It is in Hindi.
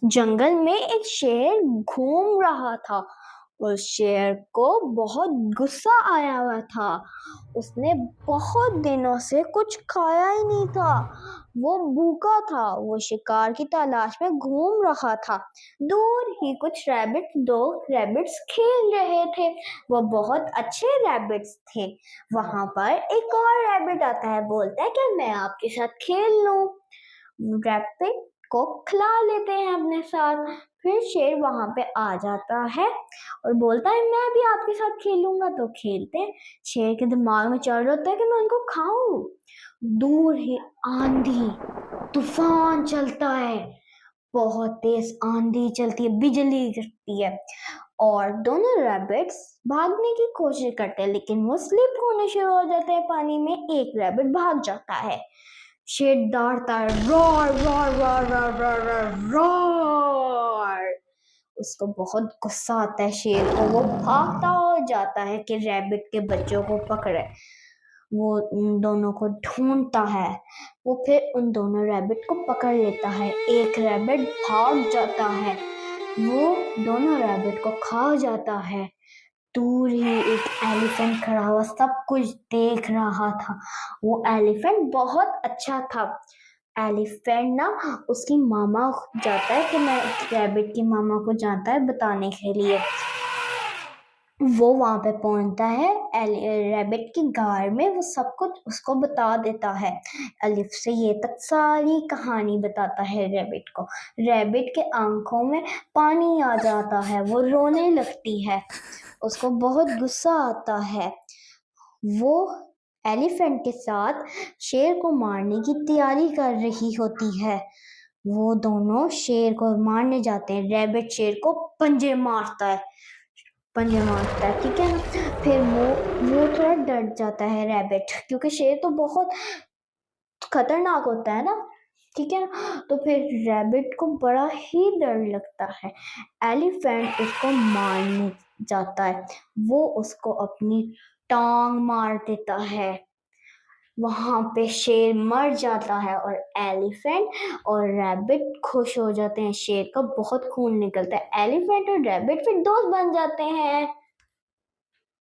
जंगल में एक शेर घूम रहा था। उस शेर को बहुत गुस्सा आया हुआ था। उसने बहुत दिनों से कुछ खाया ही नहीं था। वो भूखा था। वो शिकार की तलाश में घूम रहा था। दूर ही कुछ दो रैबिट्स खेल रहे थे। वो बहुत अच्छे रैबिट्स थे। वहां पर एक और रैबिट आता है, बोलता है कि मैं आपके साथ खेल लूं। रैबिट को खिला लेते हैं अपने साथ। फिर शेर वहां पे आ जाता है और बोलता है मैं भी आपके साथ खेलूंगा, तो खेलते हैं। शेर के दिमाग में चल रहा होता है कि मैं उनको खाऊं। दूर ही आंधी तूफान चलता है। बहुत तेज आंधी चलती है, बिजली गिरती है और दोनों रैबिट्स भागने की कोशिश करते हैं, लेकिन वो स्लिप होने शुरू हो जाते हैं पानी में। एक रैबिट भाग जाता है। शेर दौड़ता है, roar roar roar roar roar roar roar. उसको बहुत गुस्सा आता है शेर को। वो भागता हो जाता है कि रैबिट के बच्चों को पकड़े। वो उन दोनों को ढूंढता है। वो फिर उन दोनों रैबिट को पकड़ लेता है। एक रैबिट भाग जाता है। वो दोनों रैबिट को खा जाता है। दूर ही एक एलिफेंट खड़ा हुआ सब कुछ देख रहा था। वो एलिफेंट बहुत अच्छा था। एलिफेंट ना उसकी मामा जाता है कि मैं रैबिट की मामा को जाता है बताने के लिए। वो वहां पे पहुंचता है रैबिट की गार में। वो सब कुछ उसको बता देता है। अलिफ से ये तक सारी कहानी बताता है रैबिट को। रैबिट के आंखों में पानी आ जाता है। वो रोने लगती है। उसको बहुत गुस्सा आता है। वो एलिफेंट के साथ शेर को मारने की तैयारी कर रही होती है। वो दोनों शेर को मारने जाते हैं। रैबिट शेर को पंजे मारता है, ठीक है ना। फिर वो थोड़ा डर जाता है रैबिट, क्योंकि शेर तो बहुत खतरनाक होता है ना, ठीक है ना। तो फिर रैबिट को बड़ा ही डर लगता है। एलिफेंट उसको मारने जाता है। वो उसको अपनी टांग मार देता है। वहां पे शेर मर जाता है और एलिफेंट और रैबिट खुश हो जाते हैं। शेर का बहुत खून निकलता है। एलिफेंट और रैबिट फिर दोस्त बन जाते हैं।